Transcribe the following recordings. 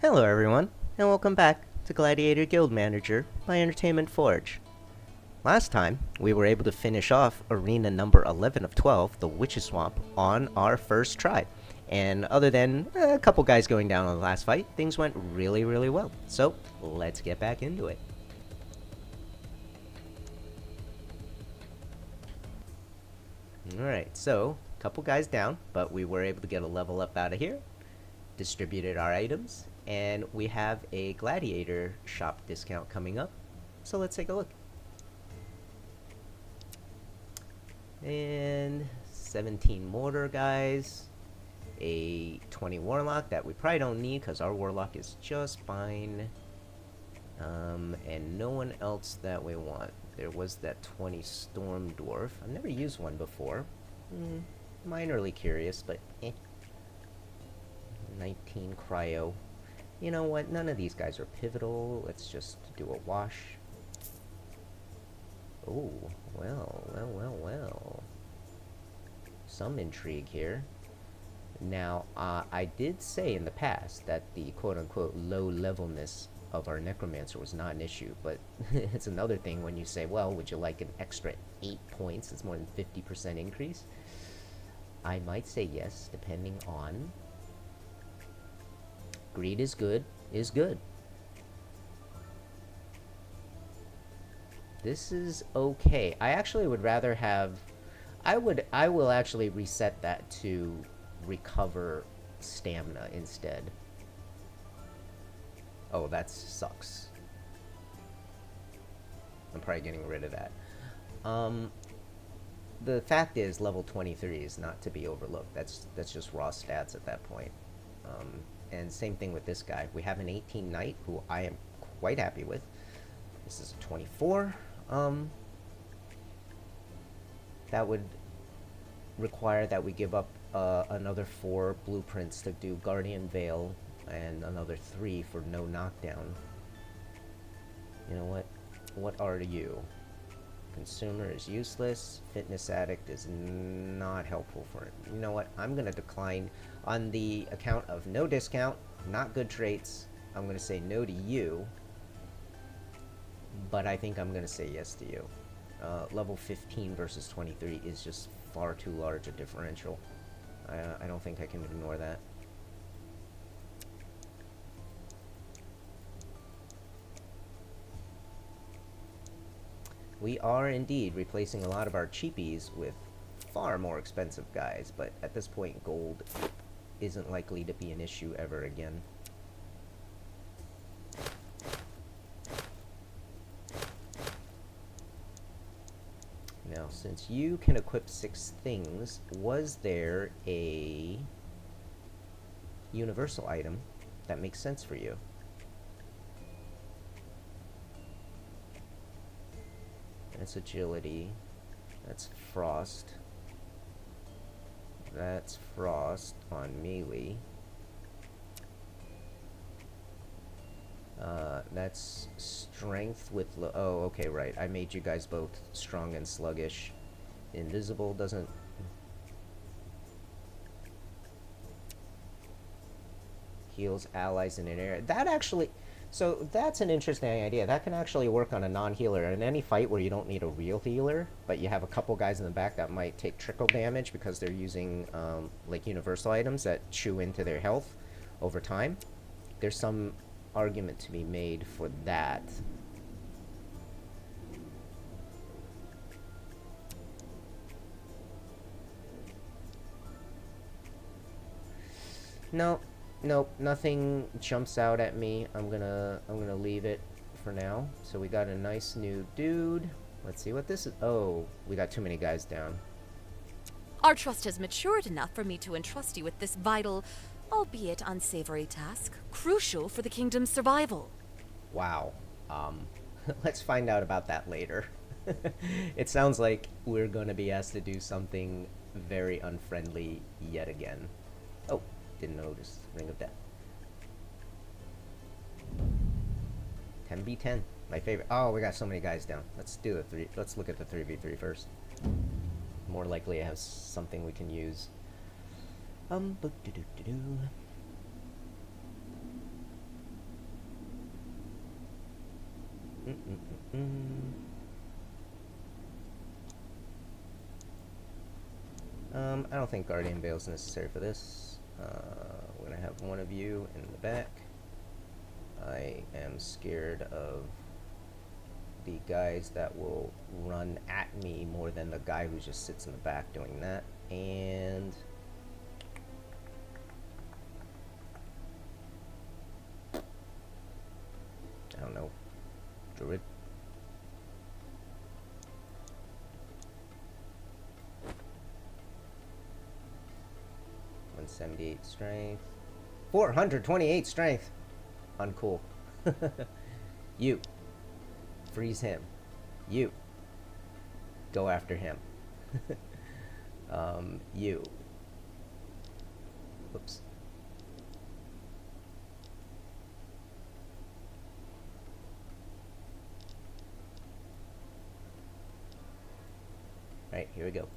Hello everyone, and welcome back to Gladiator Guild Manager by Entertainment Forge. Last time, we were able to finish off arena number 11 of 12, the Witch's Swamp, on our first try. And other than a couple guys going down on the last fight, things went really well. So, let's get back into it. Alright, so, couple guys down, but we were able to get a level up out of here. Distributed our items, and we have a Gladiator shop discount coming up. So let's take a look. And 17 mortar guys, a 20 warlock that we probably don't need because our warlock is just fine, and no one else that we want. There was that 20 storm dwarf. I've never used one before. Minorly curious, but 19 cryo. You know what? None of these guys are pivotal. Let's just do a wash. Oh, well. Some intrigue here. Now, I did say in the past that the quote-unquote low-levelness of our necromancer was not an issue, but it's another thing when you say, well, would you like an extra 8 points? It's more than 50% increase. I might say yes, depending on... Greed is good. This is okay. I actually would rather have... I will actually reset that to recover stamina instead. Oh, that sucks. I'm probably getting rid of that. The fact is, level 23 is not to be overlooked. That's just raw stats at that point. And same thing with this guy. We have an 18 knight who I am quite happy with. This is a 24. That would require that we give up another 4 blueprints to do Guardian Veil and another 3 for no knockdown. You know what? What are you? Consumer is useless. Fitness addict is not helpful for it. You know what? I'm going to decline on the account of no discount, not good traits. I'm going to say no to you. But I think I'm going to say yes to you. Level 15 versus 23 is just far too large a differential. I don't think I can ignore that. We are indeed replacing a lot of our cheapies with far more expensive guys, but at this point gold isn't likely to be an issue ever again. Now, since you can equip 6 things, was there a universal item that makes sense for you? That's agility. That's frost. That's frost on melee. That's strength with... oh, okay, right. I made you guys both strong and sluggish. Invisible doesn't... heals allies in an area. That actually... so that's an interesting idea. That can actually work on a non-healer. In any fight where you don't need a real healer, but you have a couple guys in the back that might take trickle damage because they're using like universal items that chew into their health over time, there's some argument to be made for that. Nope, nothing jumps out at me. I'm gonna leave it for now. So we got a nice new dude. Let's see what this is. Oh, we got too many guys down. Our trust has matured enough for me to entrust you with this vital, albeit unsavory task, crucial for the kingdom's survival. Wow. Let's find out about that later. It sounds like we're gonna be asked to do something very unfriendly yet again. Oh, didn't notice. Ring of Death. 10v10. My favorite. Oh, we got so many guys down. Let's do the 3. Let's look at the 3v3 first. More likely it has something we can use. I don't think Guardian Veil is necessary for this. We're gonna have one of you in the back. I am scared of the guys that will run at me more than the guy who just sits in the back doing that. And I don't know, Druid. $178 strength. 428 strength. Uncool. You. Freeze him. You. Go after him. You. Whoops. Alright, here we go.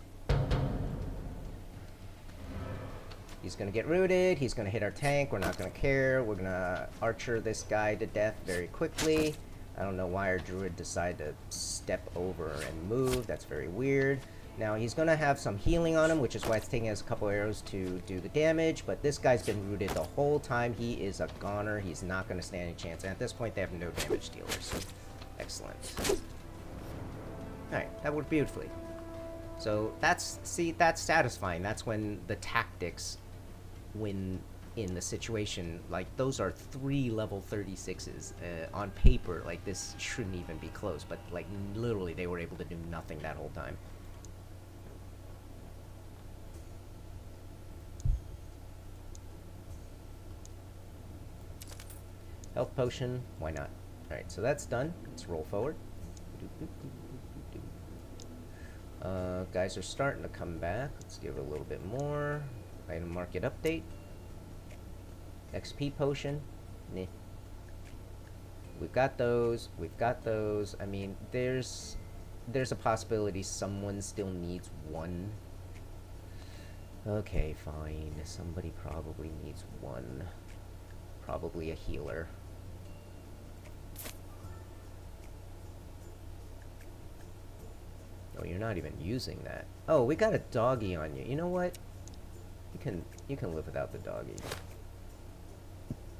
He's gonna get rooted, he's gonna hit our tank, we're not gonna care, we're gonna archer this guy to death very quickly. I don't know why our druid decided to step over and move, that's very weird. Now he's gonna have some healing on him, which is why it's taking us a couple arrows to do the damage, but this guy's been rooted the whole time. He is a goner, he's not gonna stand any chance, and at this point they have no damage dealers. Excellent. Alright, that worked beautifully. So that's satisfying. That's when the tactics win in the situation. Like, those are 3 level 36s. On paper, like, this shouldn't even be close, but, like, literally they were able to do nothing that whole time. Health potion, why not? Alright, so that's done. Let's roll forward. Guys are starting to come back. Let's give it a little bit more. Item market update. XP potion. Nah. We've got those. We've got those. I mean, there's a possibility someone still needs one. Okay, fine. Somebody probably needs one. Probably a healer. Oh, you're not even using that. Oh, we got a doggy on you. You know what? You can live without the doggy.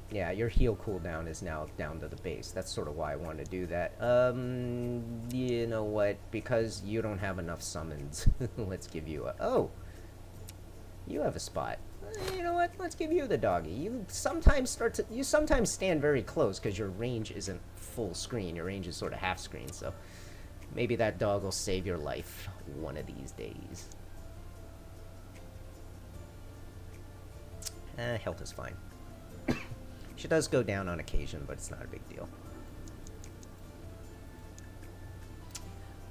Yeah, your heal cooldown is now down to the base. That's sort of why I wanted to do that. You know what? Because you don't have enough summons. Let's give you a... Oh! You have a spot. You know what? Let's give you the doggy. You sometimes stand very close because your range isn't full screen. Your range is sort of half screen, so... Maybe that dog will save your life one of these days. Health is fine. She does go down on occasion, but it's not a big deal.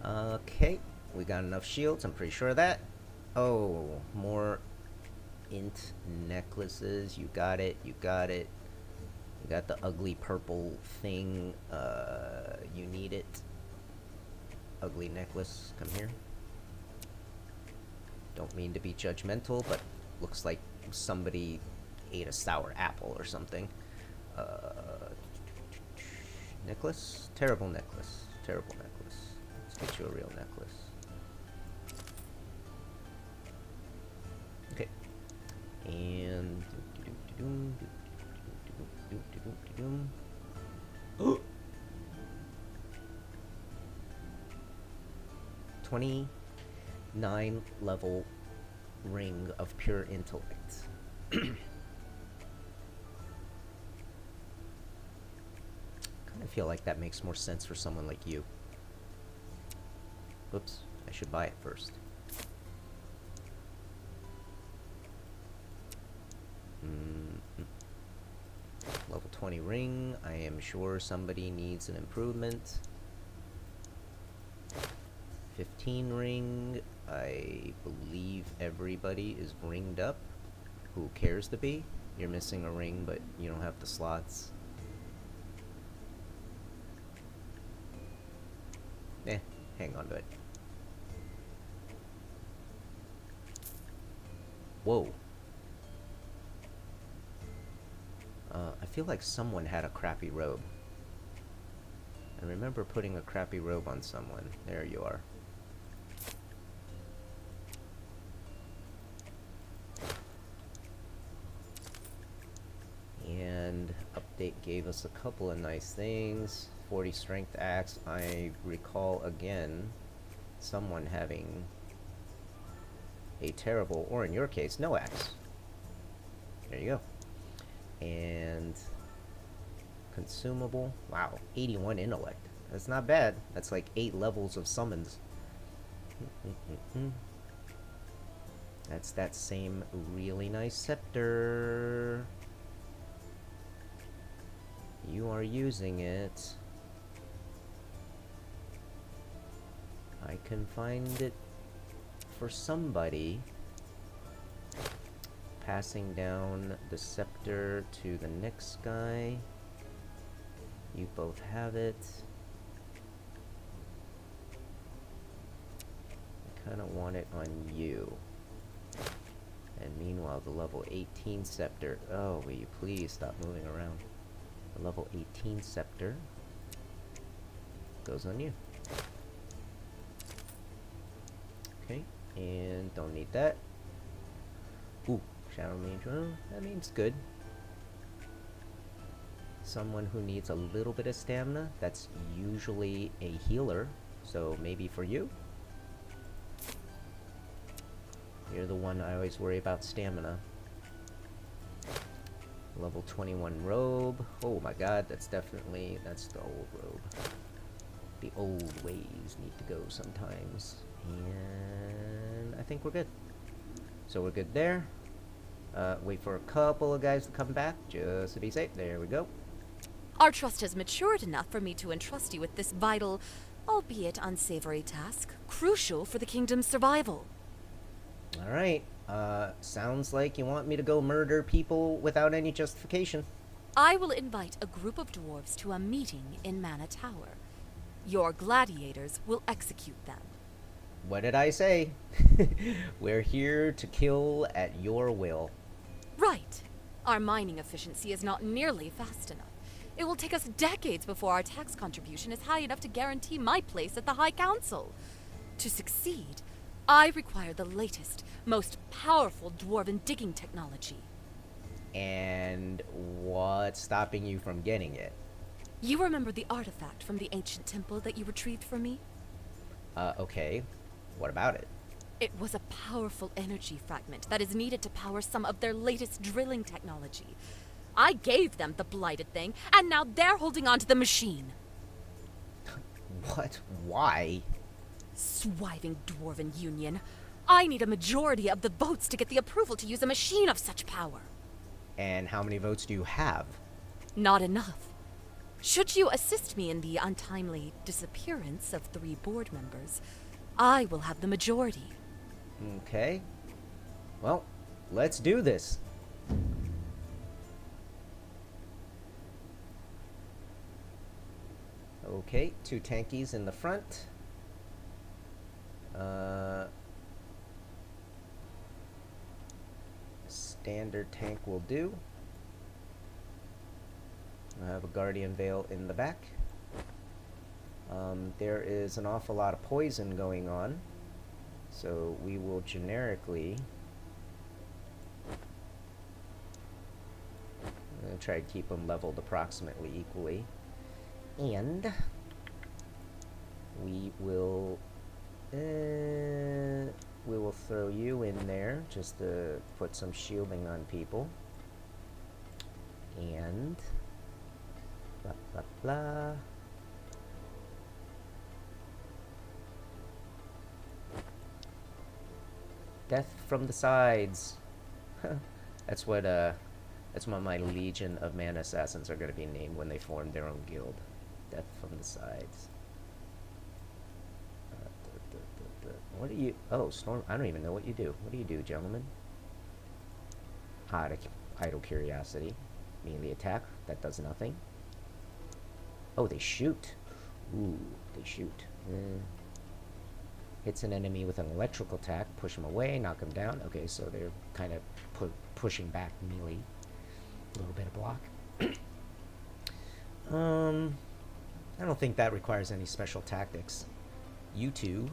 Okay, we got enough shields, I'm pretty sure of that. Oh, more int necklaces. You got it, you got it. You got the ugly purple thing. You need it. Ugly necklace, come here. Don't mean to be judgmental, but looks like somebody ate a sour apple or something. Necklace? Terrible necklace. Terrible necklace. Let's get you a real necklace. Okay. And... Oh! 29 level ring of pure intellect. Kind of feel like that makes more sense for someone like you. Oops, I should buy it first. Level 20 ring. I am sure somebody needs an improvement. 15 ring. I believe everybody is ringed up who cares to be. You're missing a ring, but you don't have the slots. Hang on to it. Whoa. I feel like someone had a crappy robe. And remember putting a crappy robe on someone. There you are. And update gave us a couple of nice things. 40 strength axe. I recall again someone having a terrible, or in your case, no axe. There you go. And consumable. Wow, 81 intellect. That's not bad. That's like 8 levels of summons. That's that same really nice scepter. You are using it. I can find it for somebody. Passing down the scepter to the next guy. You both have it. I kind of want it on you. And meanwhile, the level 18 scepter. Oh, will you please stop moving around? The level 18 scepter goes on you. Okay, and don't need that. Ooh, Shadow Mage. Well, that means good. Someone who needs a little bit of stamina, that's usually a healer, so maybe for you. You're the one I always worry about stamina. Level 21 robe. Oh my god, that's the old robe. The old ways need to go sometimes. And I think we're good. So we're good there. Wait for a couple of guys to come back, just to be safe. There we go. Our trust has matured enough for me to entrust you with this vital, albeit unsavory task, crucial for the kingdom's survival. Alright. Sounds like you want me to go murder people without any justification. I will invite a group of dwarves to a meeting in Mana Tower. Your gladiators will execute them. What did I say? We're here to kill at your will. Right. Our mining efficiency is not nearly fast enough. It will take us decades before our tax contribution is high enough to guarantee my place at the High Council. To succeed, I require the latest, most powerful dwarven digging technology. And what's stopping you from getting it? You remember the artifact from the ancient temple that you retrieved for me? Okay. What about it? It was a powerful energy fragment that is needed to power some of their latest drilling technology. I gave them the blighted thing, and now they're holding on to the machine. What? Why? Swiving dwarven union. I need a majority of the votes to get the approval to use a machine of such power. And how many votes do you have? Not enough. Should you assist me in the untimely disappearance of 3 board members, I will have the majority. Okay. Well, let's do this. Okay, 2 tankies in the front. Standard tank will do. I have a Guardian Veil in the back. There is an awful lot of poison going on, so we will generically try to keep them leveled approximately equally. And we will throw you in there just to put some shielding on people. And blah blah blah. Death from the sides. That's what my legion of man assassins are going to be named when they form their own guild. Death from the sides. What do you... Oh, Storm... I don't even know what you do. What do you do, gentlemen? Idle curiosity. Melee attack. That does nothing. Oh, they shoot. Ooh, they shoot. Hits an enemy with an electrical attack. Push him away. Knock him down. Okay, so they're kind of pushing back melee. A little bit of block. I don't think that requires any special tactics. You two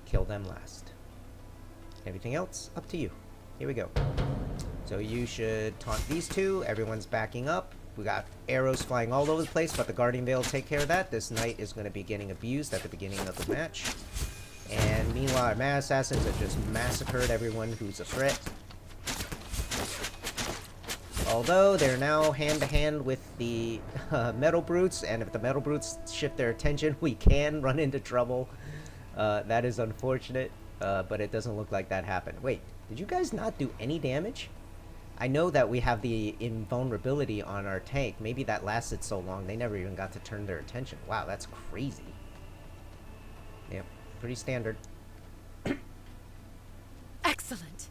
kill them last. Everything else, up to you. Here we go. So you should taunt these two. Everyone's backing up. We got arrows flying all over the place, but the Guardian Veil will take care of that. This knight is going to be getting abused at the beginning of the match. And meanwhile, our Mad Assassins have just massacred everyone who's a threat. Although they're now hand-to-hand with the Metal Brutes, and if the Metal Brutes shift their attention, we can run into trouble. That is unfortunate, but it doesn't look like that happened. Wait, did you guys not do any damage? I know that we have the invulnerability on our tank. Maybe that lasted so long, they never even got to turn their attention. Wow, that's crazy. Yep, pretty standard. Excellent.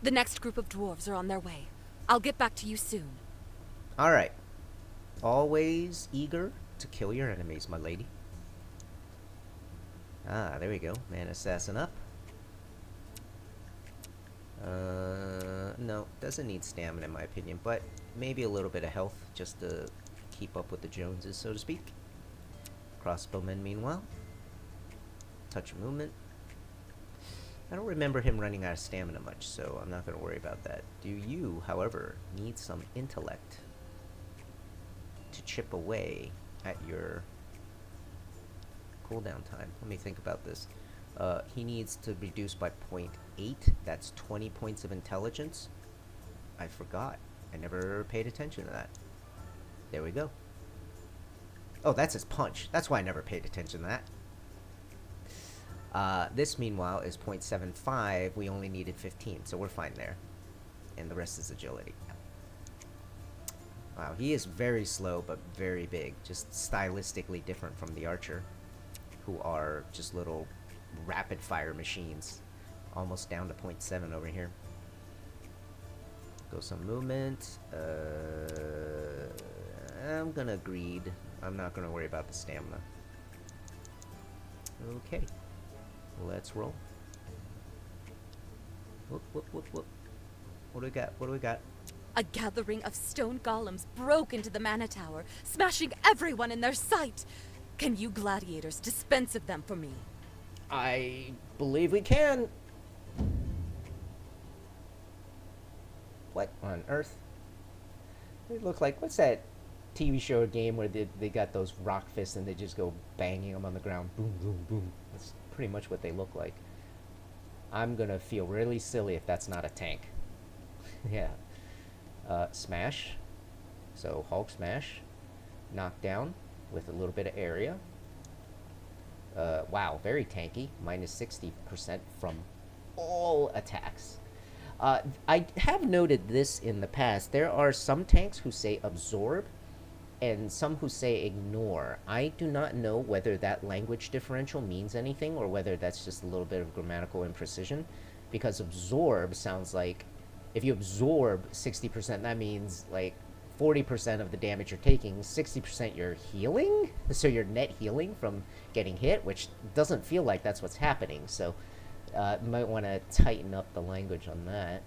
The next group of dwarves are on their way. I'll get back to you soon. Alright. Always eager to kill your enemies, my lady. Ah, there we go. Man assassin up. No, doesn't need stamina in my opinion, but maybe a little bit of health just to keep up with the Joneses, so to speak. Crossbowman, meanwhile. Touch of movement. I don't remember him running out of stamina much, so I'm not going to worry about that. Do you, however, need some intellect to chip away at your cooldown time? Let me think about this. He needs to reduce by 0.8. That's 20 points of intelligence. I forgot. I never paid attention to that. There we go. Oh, that's his punch. That's why I never paid attention to that. This, meanwhile, is 0.75. We only needed 15, so we're fine there. And the rest is agility. Wow, he is very slow, but very big. Just stylistically different from the archer, who are just little rapid-fire machines. Almost down to 0.7 over here. Go some movement. I'm gonna greed. I'm not gonna worry about the stamina. Okay. Let's roll. Whoop, whoop, whoop, whoop. What do we got? What do we got? A gathering of stone golems broke into the Mana Tower, smashing everyone in their sight. Can you gladiators dispense of them for me? I believe we can. What on earth? They look like, what's that TV show or game where they got those rock fists and they just go banging them on the ground? Boom, boom, boom. That's pretty much what they look like. I'm gonna feel really silly if that's not a tank. Yeah. Smash. So Hulk smash. Knockdown with a little bit of area. Wow, very tanky. Minus 60% from all attacks. I have noted this in the past. There are some tanks who say absorb and some who say ignore. I do not know whether that language differential means anything or whether that's just a little bit of grammatical imprecision, because absorb sounds like if you absorb 60%, that means like 40% of the damage you're taking, 60% you're healing, so you're net healing from getting hit, which doesn't feel like that's what's happening. So you might want to tighten up the language on that.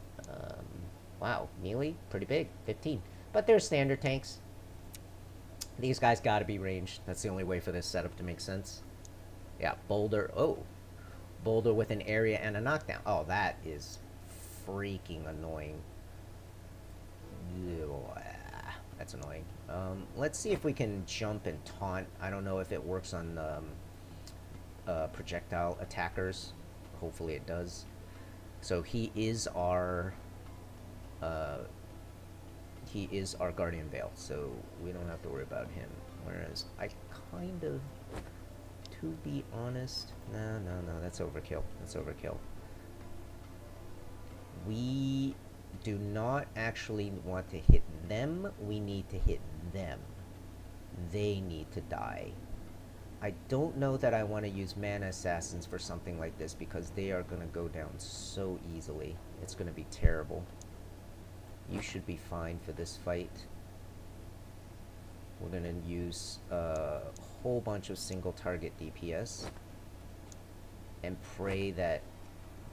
Wow, melee, pretty big, 15. But they're standard tanks. These guys gotta be ranged. That's the only way for this setup to make sense. Yeah, boulder. Oh, boulder with an area and a knockdown. Oh, that is freaking annoying. That's annoying. Let's see if we can jump and taunt. I don't know if it works on projectile attackers. Hopefully it does. So he is our Guardian Veil, so we don't have to worry about him. Whereas I kind of, to be honest, no, that's overkill. That's overkill. We do not actually want to hit them. We need to hit them. They need to die. I don't know that I want to use Mana Assassins for something like this because they are going to go down so easily. It's going to be terrible. You should be fine for this fight. We're going to use a whole bunch of single target DPS and pray that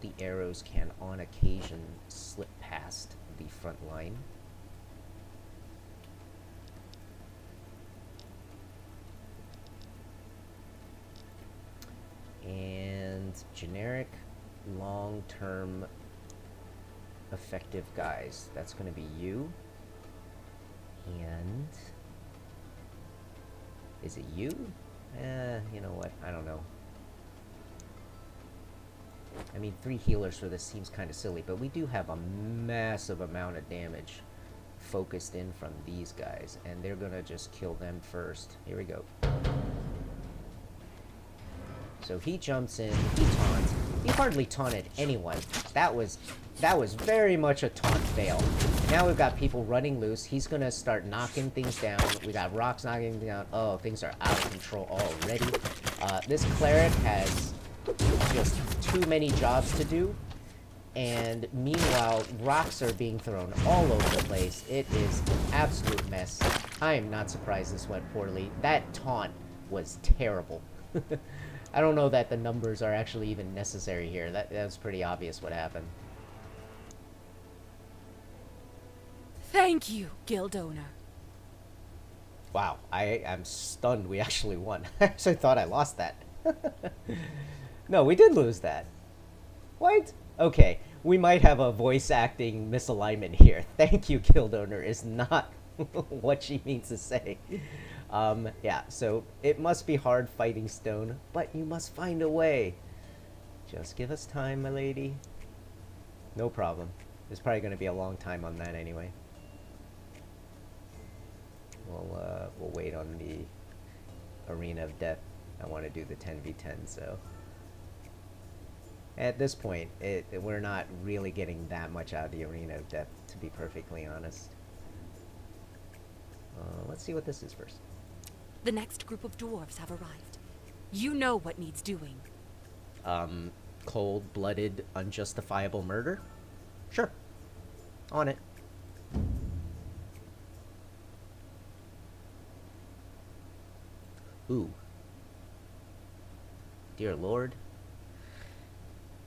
the arrows can on occasion slip past the front line. generic, long-term, effective guys. That's going to be you. And... is it you? You know what? I don't know. I mean, 3 healers for this seems kind of silly, but we do have a massive amount of damage focused in from these guys, and they're gonna just kill them first. Here we go. So he jumps in, he taunts. He hardly taunted anyone. That was very much a taunt fail. Now we've got people running loose. He's gonna start knocking things down. We got rocks knocking things down. Oh, things are out of control already. This cleric has just too many jobs to do. And meanwhile, rocks are being thrown all over the place. It is an absolute mess. I am not surprised this went poorly. That taunt was terrible. I don't know that the numbers are actually even necessary here. That's pretty obvious what happened. Thank you, guild owner. Wow, I'm stunned we actually won. I actually thought I lost that. No, we did lose that. What? Okay, we might have a voice acting misalignment here. Thank you, guild owner, is not what she means to say. Yeah, so it must be hard fighting stone, but you must find a way. Just give us time, my lady. No problem. There's probably going to be a long time on that anyway. We'll wait on the Arena of Death. I want to do the 10v10, so... At this point, we're not really getting that much out of the Arena of Death, to be perfectly honest. Let's see what this is first. The next group of dwarves have arrived. You know what needs doing. Cold-blooded, unjustifiable murder? Sure. On it. Ooh. Dear Lord.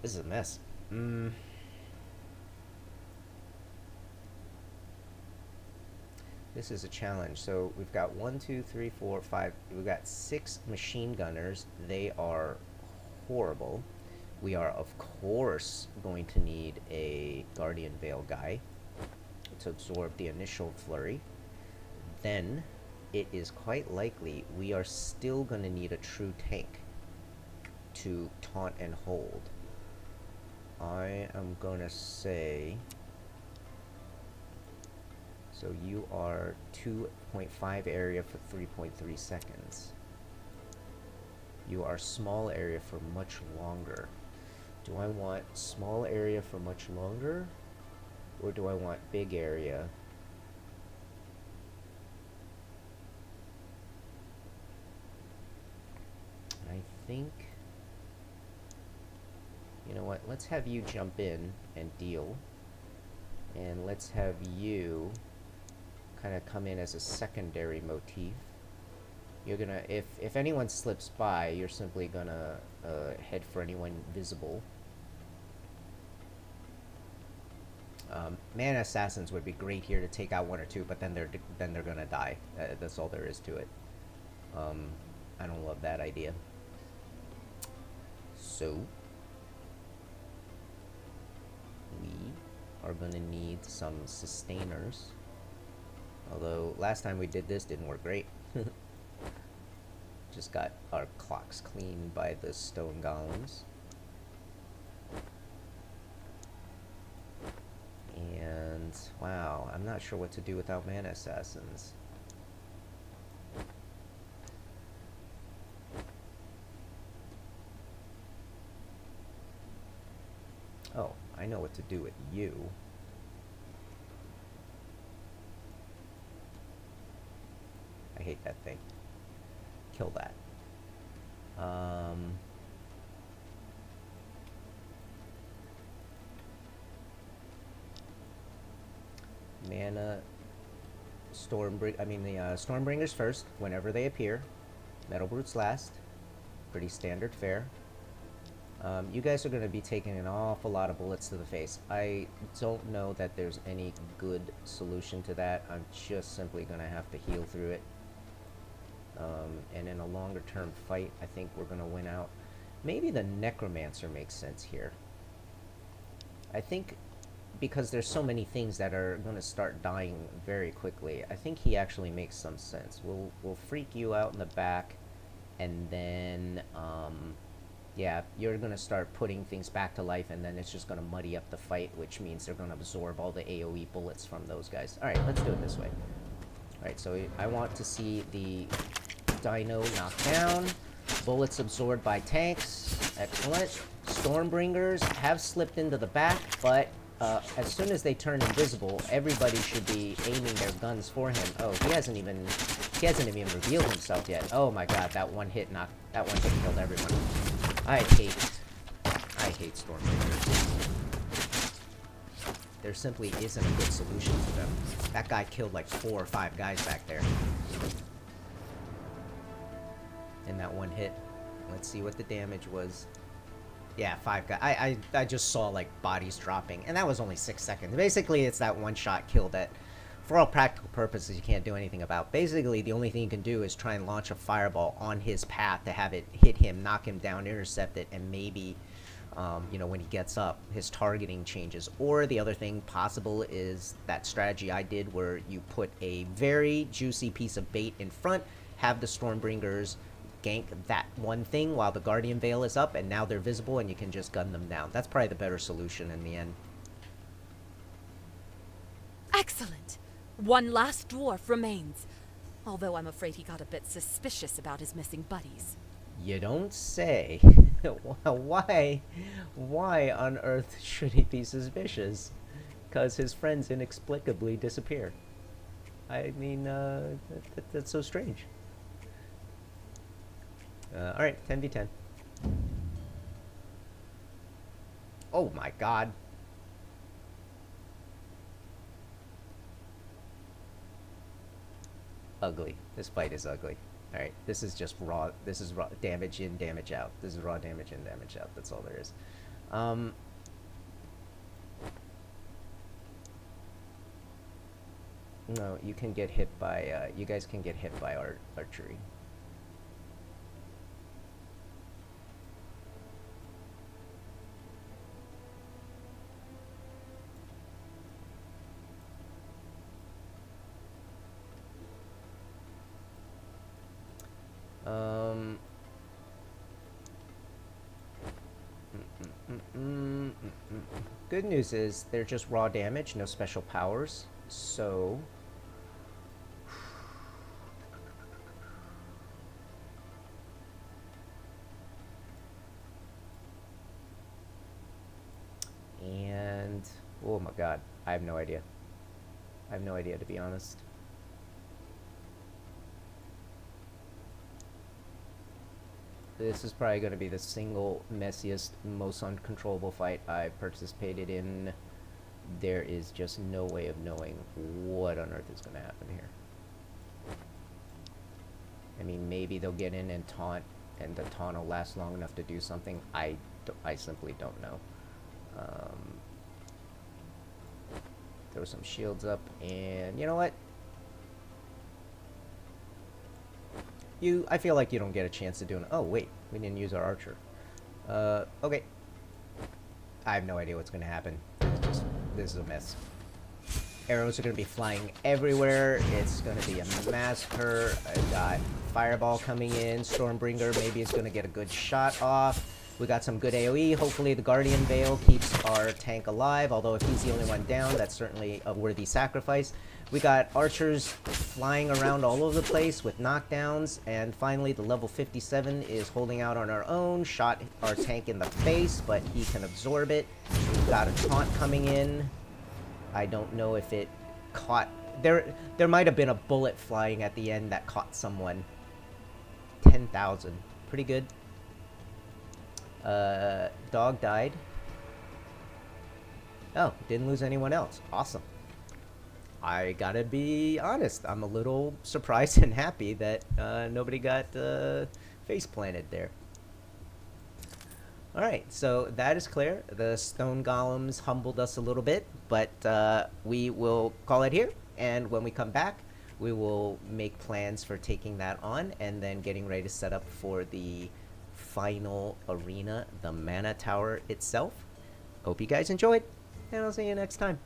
This is a mess. This is a challenge. So we've got 1, 2, 3, 4, 5. We've got 6 machine gunners. They are horrible. We are, of course, going to need a Guardian Veil guy to absorb the initial flurry. Then, it is quite likely we are still going to need a true tank to taunt and hold. I am going to say... So you are 2.5 area for 3.3 seconds. You are small area for much longer. Do I want small area for much longer? Or do I want big area? I think... You know what? Let's have you jump in and deal. And let's have you kind of come in as a secondary motif. You're gonna, if anyone slips by, you're simply gonna head for anyone visible. Man assassins would be great here to take out 1 or 2, but then they're gonna die. That's all there is to it. I don't love that idea. So we are gonna need some sustainers. Although last time we did this didn't work great. Just got our clocks cleaned by the stone golems. And wow, I'm not sure what to do without mana assassins. Oh, I know what to do with you. I hate that thing. Kill that. Mana Stormbringers first, whenever they appear. Metal Brutes last. Pretty standard fare. You guys are going to be taking an awful lot of bullets to the face. I don't know that there's any good solution to that. I'm just simply going to have to heal through it. And in a longer term fight, I think we're going to win out. Maybe the Necromancer makes sense here. I think because there's so many things that are going to start dying very quickly, I think he actually makes some sense. We'll freak you out in the back, and then yeah, you're going to start putting things back to life, and then it's just going to muddy up the fight, which means they're going to absorb all the AoE bullets from those guys. All right, let's do it this way. All right, so I want to see the Dino knocked down, bullets absorbed by tanks. Excellent. Stormbringers have slipped into the back, but as soon as they turn invisible, everybody should be aiming their guns for him. Oh, he hasn't even revealed himself yet. Oh my god, that one hit killed everyone. I hate Stormbringers. There simply isn't a good solution to them. That guy killed like 4 or 5 guys back there. In that one hit. Let's see what the damage was. Yeah, 5 guys. I just saw like bodies dropping, and that was only 6 seconds. Basically, it's that one-shot kill that, for all practical purposes, you can't do anything about. Basically, the only thing you can do is try and launch a fireball on his path to have it hit him, knock him down, intercept it, and maybe, you know, when he gets up, his targeting changes. Or the other thing possible is that strategy I did where you put a very juicy piece of bait in front, have the Stormbringers gank that one thing while the Guardian Veil is up, and now they're visible and you can just gun them down. That's probably the better solution in the end. Excellent! One last dwarf remains. Although I'm afraid he got a bit suspicious about his missing buddies. You don't say. Why on earth should he be suspicious? Because his friends inexplicably disappear. I mean, that's so strange. Alright, 10v10. Oh my god. Ugly. This fight is ugly. Alright, this is just raw. This is raw damage in, damage out. This is raw damage in, damage out. That's all there is. No, you can get hit by, you guys can get hit by archery. Good news is they're just raw damage, no special powers, so and oh my god, I have no idea. I have no idea, to be honest. This is probably going to be the single messiest, most uncontrollable fight I've participated in. There is just no way of knowing what on earth is going to happen here. I mean, maybe they'll get in and taunt, and the taunt will last long enough to do something. I simply don't know. Throw some shields up, and you know what? I feel like you don't get a chance to do it. Oh, wait. We didn't use our archer. Okay. I have no idea what's going to happen. This is a mess. Arrows are going to be flying everywhere. It's going to be a massacre. I got Fireball coming in. Stormbringer maybe is going to get a good shot off. We got some good AoE. Hopefully the Guardian Veil keeps our tank alive, although if he's the only one down, that's certainly a worthy sacrifice. We got archers flying around all over the place with knockdowns, and finally the level 57 is holding out on our own. Shot our tank in the face, but he can absorb it. We've got a taunt coming in. I don't know if it caught... There might have been a bullet flying at the end that caught someone. 10,000. Pretty good. Dog died. Oh, didn't lose anyone else. Awesome. I gotta be honest, I'm a little surprised and happy that nobody got face planted there. Alright, so that is clear. The stone golems humbled us a little bit, but we will call it here, and when we come back, we will make plans for taking that on, and then getting ready to set up for the final arena, the Mana Tower itself. Hope you guys enjoyed, and I'll see you next time.